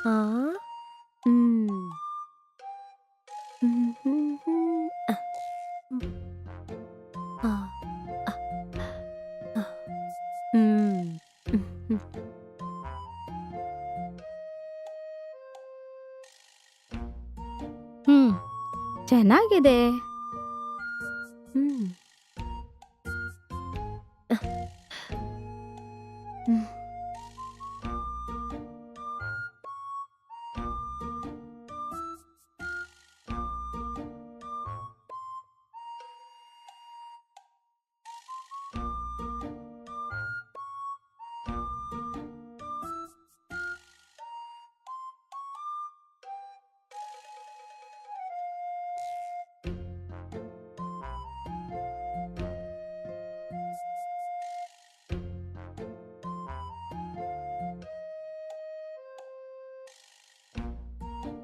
ಆ? ಹ್ಮ್. ಹ್ಮ್, ಹ್ಮ್, ಹ್ಮ್. ಹ್ಮ್. ಆ, ಆ, ಆ. ಹ್ಮ್. ಹ್ಮ್, ಹ್ಮ್. ಹ್ಮ್ ಚೆನ್ನಾಗಿದೆ. ಹ್ಮ್. ಹ್ಮ್.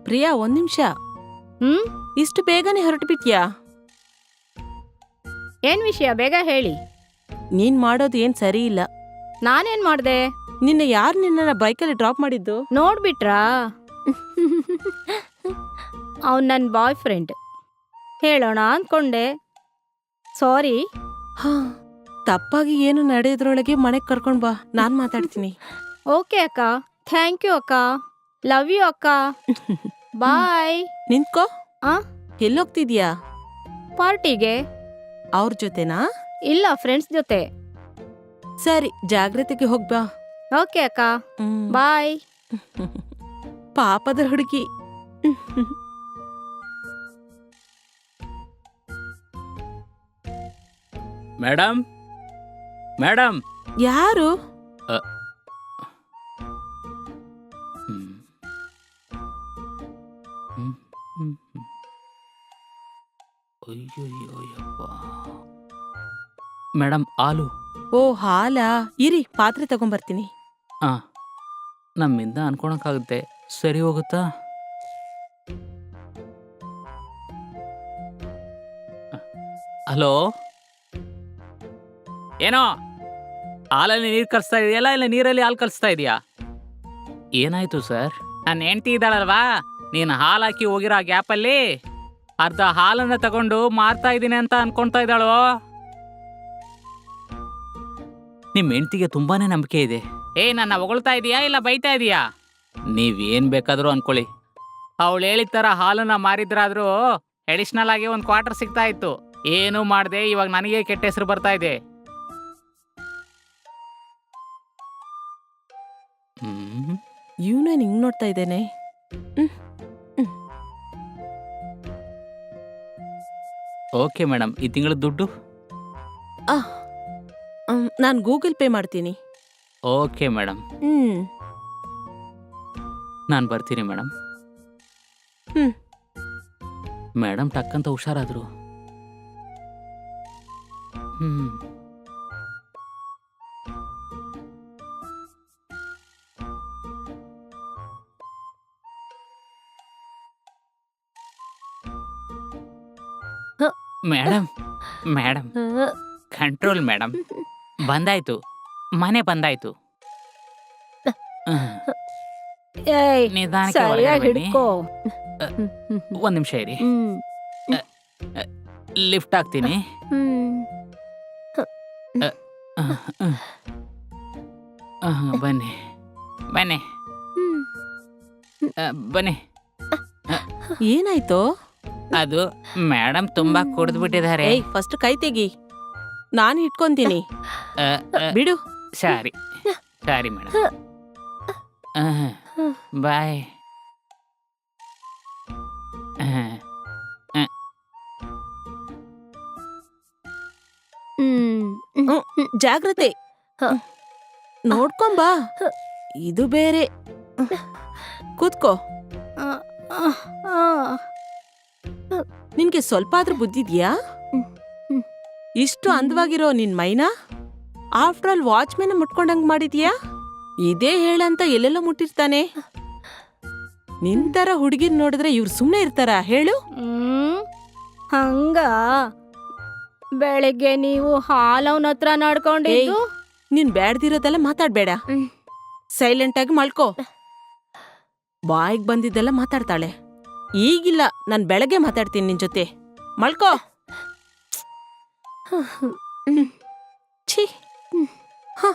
ಪ್ರಿಯಾ, ಒಂದ್ ನಿಮಿಷ. ಹ್ಮ್ ಇಷ್ಟು ಬೇಗನೆ ಹೊರಟು ಬಿಟ್ಯಾ? ಏನ್ ವಿಷಯ ಬೇಗ ಹೇಳಿ. ನೀನ್ ಮಾಡೋದು ಏನ್ ಸರಿ ಇಲ್ಲ. ನಾನೇನ್ ಮಾಡ್ದೆ? ನಿನ್ನ ಬೈಕಲ್ಲಿ ಡ್ರಾಪ್ ಮಾಡಿದ್ದು? ನೋಡ್ಬಿಟ್ರಾ? ಅವ್ನ್ ನನ್ ಬಾಯ್ ಫ್ರೆಂಡ್. ಹೇಳೋಣ ಅನ್ಕೊಂಡೆ. ಸಾರಿ. ಹಾ, ತಪ್ಪಾಗಿ ಏನು ನಡೆಯೋದ್ರೊಳಗೆ ಮನೆಗ್ ಕರ್ಕೊಂಡ್ ಬಾ, ನಾನ್ ಮಾತಾಡ್ತೀನಿ. ಓಕೆ ಅಕ್ಕ. ಥ್ಯಾಂಕ್ ಯು ಅಕ್ಕ. ಲವ್ ಯು ಅಕ್ಕ. ಬಾಯ್. ನಿಂತ್ಕೋ. ಆ ಎಲ್ಲೋಗ್ತಿದ್ಯಾ? ಪಾರ್ಟಿಗೆ. ಅವ್ರ ಜೊತೆನಾ? ಇಲ್ಲ, ಫ್ರೆಂಡ್ಸ್ ಜೊತೆ. ಸರಿ, ಜಾಗ್ರತೆಗೆ ಹೋಗ್ಬಾ. ಓಕೆ ಅಕ್ಕ. ಹ್ಮ್. ಬಾಯ್. ಪಾಪದ ಹುಡುಗಿ. Madam, madam. ಯಾರು? ಹ್ಮ್. ಹ್ಮ್, ಹ್ಮ್, ಹ್ಮ್. ಅಯ್ಯಯ್ಯೋಯಪ್ಪ. ಮೇಡಮ್, ಹಾಲು. ಓ, ಹಾಲಾ? ಇರಿ, ಪಾತ್ರೆ ತಗೊಂಬರ್ತೀನಿ. ಆ ನಮ್ಮಿಂದ ಅನ್ಕೊಳಕ್ಕಾಗುತ್ತೆ, ಸರಿ ಹೋಗುತ್ತಾ? ಹಲೋ, ಏನೋ ಹಾಲಲ್ಲಿ ನೀರು ಕಲಿಸ್ತಾ ಇದೆಯಲ್ಲ, ಇಲ್ಲ ನೀರಲ್ಲಿ ಹಾಲು ಕಲಿಸ್ತಾ ಇದೆಯಾ? ಏನಾಯ್ತು ಸರ್? ನನ್ನ ಹೆಂಡ್ತಿ ಇದ್ದಾಳಲ್ವಾ, ನೀನು ಹಾಲು ಹಾಕಿ ಹೋಗಿರೋ ಆ ಗ್ಯಾಪಲ್ಲಿ ಅರ್ಧ ಹಾಲನ್ನು ತಗೊಂಡು ಮಾರ್ತಾ ಇದ್ದೀನಿ ಅಂತ ಅನ್ಕೊಳ್ತಾ ಇದ್ದಾಳು. ನಿಮ್ಮ ಹೆಂಡ್ತಿಗೆ ತುಂಬಾನೇ ನಂಬಿಕೆ ಇದೆ. ನನ್ನ ಹೊಗಳ್ತಾ ಇದೀಯಾ ಇಲ್ಲ ಬೈತಾ ಇದೀಯಾ? ನೀವೇನ್ ಬೇಕಾದರೂ ಅನ್ಕೊಳ್ಳಿ. ಅವಳು ಹೇಳಿದ ಥರ ಹಾಲನ್ನ ಮಾರಿದ್ರಾದ್ರೂ ಅಡಿಷ್ನಲ್ ಆಗಿ ಒಂದು ಕ್ವಾರ್ಟರ್ ಸಿಗ್ತಾ ಇತ್ತು. ಏನೂ ಮಾಡದೆ ಇವಾಗ ನನಗೆ ಕೆಟ್ಟ ಹೆಸರು ಬರ್ತಾ ಇದೆ. ಇವನೇನ್ ಹಿಂಗ್ ನೋಡ್ತಾ ಇದ್ದೇನೆ? ಓಕೆ ಮೇಡಮ್, ಈ ತಿಂಗಳ ದುಡ್ಡು? ನಾನು ಗೂಗಲ್ ಪೇ ಮಾಡ್ತೀನಿ. ಓಕೆ ಮೇಡಮ್, ಹ್ಮ್. ನಾನು ಬರ್ತೀನಿ ಮೇಡಮ್. ಹ್ಮ್. ಮೇಡಮ್ ಟಕ್ಕಂತ ಹುಷಾರಾದ್ರು. ಹ್ಮ್. ಹ. Madam, madam control madam. ಬಂದಾಯ್ತು, ಮನೆ ಬಂದಾಯ್ತು. ಏಯ್, ನಿಧಾನಕ್ಕೆ ಸರಿಯಾಗಿ ಹೊರಗಡೆ ಬನ್ನಿ. ಹಿಡ್ಕೋ. ಒಂದ್ ನಿಮಿಷ ಇರಿ, ಹ್ಮ್. ಲಿಫ್ಟ್ ಹಾಕ್ತೀನಿ. ಹ್ಮ್. ಬನ್ನಿ ಬನ್ನಿ ಬನ್ನಿ. ಏನಾಯ್ತು? ಅದು ಮೇಡಮ್ ತುಂಬಾ ಕುಡಿದ್ಬಿಟ್ಟಿದ್ದಾರೆ. ಏಯ್, ಫಸ್ಟ್ ಕೈ ತೆಗಿ, ನಾನು ಇಟ್ಕೊಂತೀನಿ. ಬಿಡು. ಸಾರಿ ಸಾರಿ ಮೇಡಮ್. ಬಾಯ್. ಜಾಗ್ರತೆ, ನೋಡ್ಕೊಂಬಾ. ಇದು ಬೇರೆ. ಕೂತ್ಕೋ. ನಿನ್ಗೆ ಸ್ವಲ್ಪ ಆದ್ರೂ ಬುದ್ಧಿದ್ಯಾ? ಇಷ್ಟು ಅಂದವಾಗಿರೋ ನಿನ್ ಮೈನಾ ಆಫ್ಟರ್ ಆಲ್ ವಾಚ್ಮೆನ್ ಮುಟ್ಕೊಂಡಂಗ್ ಮಾಡಿದ್ಯಾ? ಇದೇ ಹೇಳಂತ ಎಲ್ಲೆಲ್ಲ ಮುಟ್ಟಿರ್ತಾನೆ. ನಿಂತರ ಹುಡುಗಿರ್ ನೋಡಿದ್ರೆ ಇವ್ರು ಸುಮ್ನೆ ಇರ್ತಾರ ಹೇಳು? ಹಂಗ ಬೆಳಿಗ್ಗೆ ನೀವು ಹಾಲವನ ಹತ್ರ ನಡ್ಕೊಂಡಿದ್ದು? ನೀನ್ ಬ್ಯಾಡ್ದಿರೋದೆಲ್ಲ ಮಾತಾಡ್ಬೇಡ. ಸೈಲೆಂಟ್ ಆಗಿ ಮಲ್ಕೋ. ಬಾಯಿಗೆ ಬಂದಿದ್ದೆಲ್ಲ ಮಾತಾಡ್ತಾಳೆ. ಈಗಿಲ್ಲ, ನಾನ್ ಬೆಳಗ್ಗೆ ಮಾತಾಡ್ತೀನಿ ನಿನ್ ಜೊತೆ. ಮಲ್ಕೋ. ಛೀ. ಹ.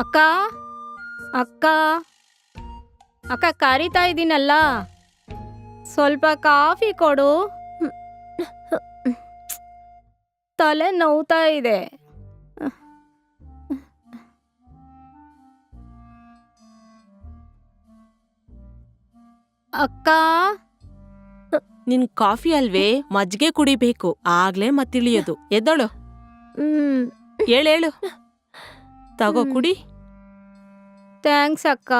ಅಕ್ಕ ಅಕ್ಕ ಅಕ್ಕ ಕರಿತಾ ಇದ್ದೀನಲ್ಲ, ಸ್ವಲ್ಪ ಕಾಫಿ ಕೊಡು. ತಲೆ ನೋವ್ತಾ ಇದೆ. ಅಕ್ಕ ನಿನ್ ಕಾಫಿ ಅಲ್ವೇ, ಮಜ್ಜಿಗೆ ಕುಡಿಬೇಕು, ಆಗ್ಲೇ ಮತ್ತಿಳಿಯೋದು. ಎದ್ದೋಳು. ಹೇಳು. ತಗೋ ಕುಡಿ. ಥ್ಯಾಂಕ್ಸ್ ಅಕ್ಕ.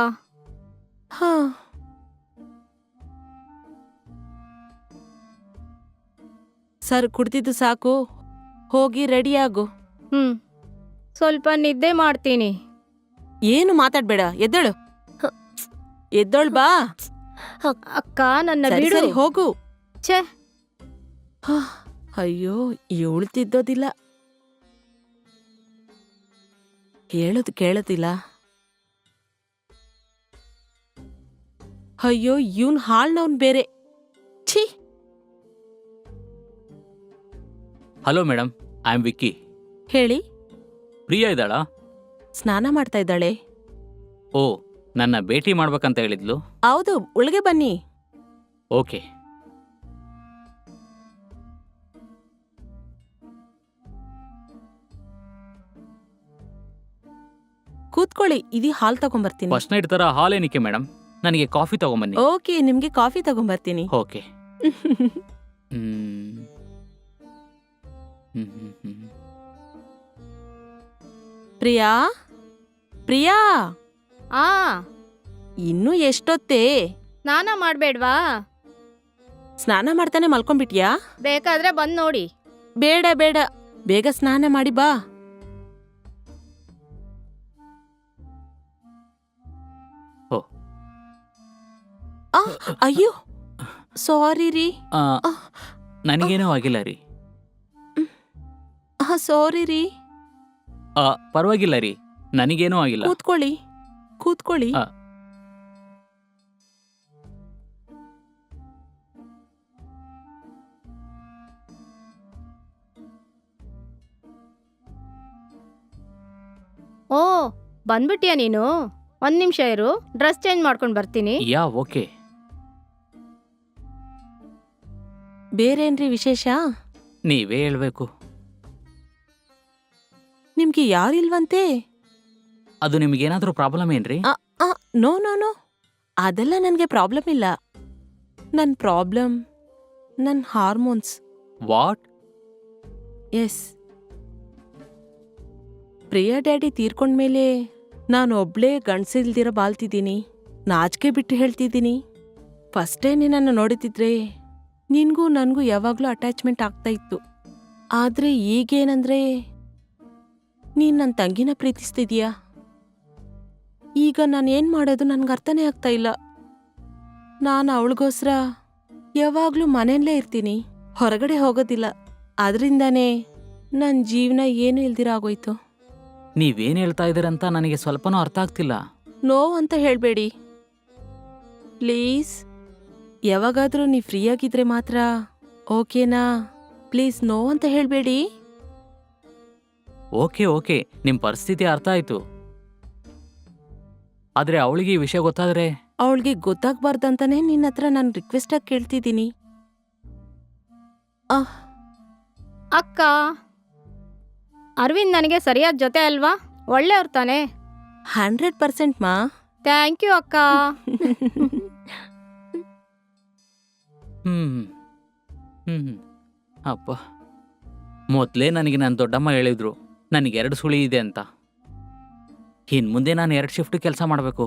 ಹಾ. ಸರ್, ಕುಡ್ದಿದ್ದು ಸಾಕು, ಹೋಗಿ ರೆಡಿಯಾಗು. ಸ್ವಲ್ಪ ನಿದ್ದೆ ಮಾಡ್ತೀನಿ. ಏನು ಮಾತಾಡ್ಬೇಡ, ಎದ್ದಳು. ಎದ್ದೋಳ್ ಬಾ. ಅಕ್ಕ ನನ್ನ ಸರಿ ಬಿಡು. ಸರಿ ಹೋಗು. ಛೇ, ಅಯ್ಯೋ, ಇವಳು ತಿದ್ದೋದಿಲ್ಲ, ಹೇಳೋದು ಕೇಳೋದಿಲ್ಲ. ಅಯ್ಯೋ, ಇವನ್ ಹಾಳ್ನವ್ನ್ ಬೇರೆ. ಛೀ. Hello madam, I am Vicky. ಹೇಳಿ. ಪ್ರಿಯಾ ಇದ್ದಾಳಾ? ಸ್ನಾನ ಮಾಡ್ತಾ ಇದ್ದಾಳೆ. ಓ, ನನ್ನ ಭೇಟಿ ಮಾಡ್ಬೇಕಂತ ಹೇಳಿದ್ಲು. ಹೌದು, ಒಳಗೆ ಬನ್ನಿ. ಓಕೆ. ಕೂತ್ಕೊಳ್ಳಿ, ಇದೀ ಹಾಲ್ ತಗೊಂಬರ್ತೀನಿ. ಫಸ್ಟ್ ನೈಟ್ ತರ ಹಾಲ್ ಏನಕ್ಕೆ ಮೇಡಮ್? ನನಗೆ ಕಾಫಿ ತಗೊಂಬನ್ನಿ. ಓಕೆ, ನಿಮ್ಗೆ ಕಾಫಿ ತಗೊಂಬರ್ತೀನಿ. ಓಕೆ. ಪ್ರಿಯಾ, ಪ್ರಿಯಾ, ಆ ಇನ್ನೂ ಎಷ್ಟೊತ್ತೇ? ಸ್ನಾನ ಮಾಡ್ಬೇಡ್ವಾ? ಸ್ನಾನ ಮಾಡ್ತಾನೆ ಮಲ್ಕೊಂಡ್ಬಿಟ್ಯಾ? ಬೇಕಾದ್ರೆ ಬಂದ್ ನೋಡಿ. ಬೇಡ ಬೇಡ, ಬೇಗ ಸ್ನಾನ ಮಾಡಿ ಬಾ. ಓ. ಅಯ್ಯೋ, ಸಾರಿ ರೀ. ನನಗೇನೂ ಆಗಿಲ್ಲ ರೀ. ಸಾರಿ ರೀ. ಪರವಾಗಿಲ್ಲ ರೀ, ನನಗೇನೂ ಆಗಿಲ್ಲ. ಕೂತ್ಕೊಳ್ಳಿ, ಕೂತ್ಕೊಳ್ಳಿ. ಓ, ಬಂದ್ಬಿಟ್ಯಾ ನೀನು? ಒಂದ್ ನಿಮಿಷ ಇರು, ಡ್ರೆಸ್ ಚೇಂಜ್ ಮಾಡ್ಕೊಂಡ್ ಬರ್ತೀನಿ. ಯಾ, ಓಕೆ. ಬೇರೇನ್ರಿ ವಿಶೇಷ? ನೀವೇ ಹೇಳ್ಬೇಕು. ನಿಮ್ಗೆ ಯಾರಿಲ್ವಂತೆ? ಅದು ನಿಮ್ಗೇನಾದ್ರೂ ಪ್ರಾಬ್ಲಮ್ ಏನ್ರಿ? ನೋ ನೋ ನೋ, ಅದೆಲ್ಲ ನನ್ಗೆ ಪ್ರಾಬ್ಲಮ್ ಇಲ್ಲ. ನನ್ ಪ್ರಾಬ್ಲಮ್ ನನ್ hormones. What? Yes. Priya daddy ತೀರ್ಕೊಂಡ್ಮೇಲೆ ನಾನು ಒಬ್ಳೇ ಗಂಡ್ಸಿಲ್ದಿರ ಬಾಳ್ತಿದ್ದೀನಿ. ನಾಚಿಕೆ ಬಿಟ್ಟು ಹೇಳ್ತಿದ್ದೀನಿ. ಫಸ್ಟ್ ಟೈಮ್ ನಿನ್ನನ್ನು ನೋಡುತ್ತಿದ್ರೆ ನಿನ್ಗೂ ನನ್ಗೂ ಯಾವಾಗ್ಲೂ ಅಟ್ಯಾಚ್ಮೆಂಟ್ ಆಗ್ತಾ ಇತ್ತು. ಆದ್ರೆ ಈಗೇನಂದ್ರೆ ನೀನ್ ನನ್ನ ತಂಗಿನ ಪ್ರೀತಿಸ್ತಿದೀಯಾ. ಈಗ ನಾನೇನ್ ಮಾಡೋದು ನನ್ಗೆ ಅರ್ಥನೇ ಆಗ್ತಾ ಇಲ್ಲ. ನಾನು ಅವಳಿಗೋಸ್ಕರ ಯಾವಾಗ್ಲೂ ಮನೆಯಲ್ಲೇ ಇರ್ತೀನಿ, ಹೊರಗಡೆ ಹೋಗೋದಿಲ್ಲ. ಅದರಿಂದಾನೇ ನನ್ನ ಜೀವನ ಏನು ಇಲ್ದಿರ ಆಗೋಯ್ತು. ನೀವೇನ್ ಹೇಳ್ತಾ ಇದೀರಂತ ನನಗೆ ಸ್ವಲ್ಪನೂ ಅರ್ಥ ಆಗ್ತಿಲ್ಲ. ನೋವು ಅಂತ ಹೇಳ್ಬೇಡಿ ಪ್ಲೀಸ್. ಯಾವಾಗಾದ್ರೂ ನೀ ಫ್ರೀ ಆಗಿದ್ರೆ ಮಾತ್ರ ಓಕೆನಾ? ಪ್ಲೀಸ್ ನೋವು ಅಂತ ಹೇಳ್ಬೇಡಿ. ಓಕೆ ಓಕೆ, ನಿಮ್ ಪರಿಸ್ಥಿತಿ ಅರ್ಥ ಆಯ್ತು. ಆದ್ರೆ ಅವಳಿಗೆ ಈ ವಿಷಯ ಗೊತ್ತಾದ್ರೆ? ಅವಳಿಗೆ ಗೊತ್ತಾಗ್ಬಾರ್ದಂತಾನೆ ನಿನ್ನ ಹತ್ರ ನಾನು ರಿಕ್ವೆಸ್ಟ್ ಆಗಿ ಕೇಳ್ತಿದ್ದೀನಿ. ಅಕ್ಕ, ಅರವಿಂದ್ ನನಗೆ ಸರಿಯಾದ ಜೊತೆ ಅಲ್ವಾ? ಒಳ್ಳೆಯವ್ರು ತಾನೆ? 100% ಮಾ. ಥ್ಯಾಂಕ್ ಯು ಅಕ್ಕ. ಅಪ್ಪ, ಮೊದಲೇ ನನಗೆ ನನ್ನ ದೊಡ್ಡಮ್ಮ ಹೇಳಿದ್ರು ನನಗೆ 2 ಸುಳಿ ಇದೆ ಅಂತ. ಇನ್ನು ಮುಂದೆ ನಾನು 2 ಶಿಫ್ಟ್ ಕೆಲಸ ಮಾಡಬೇಕು.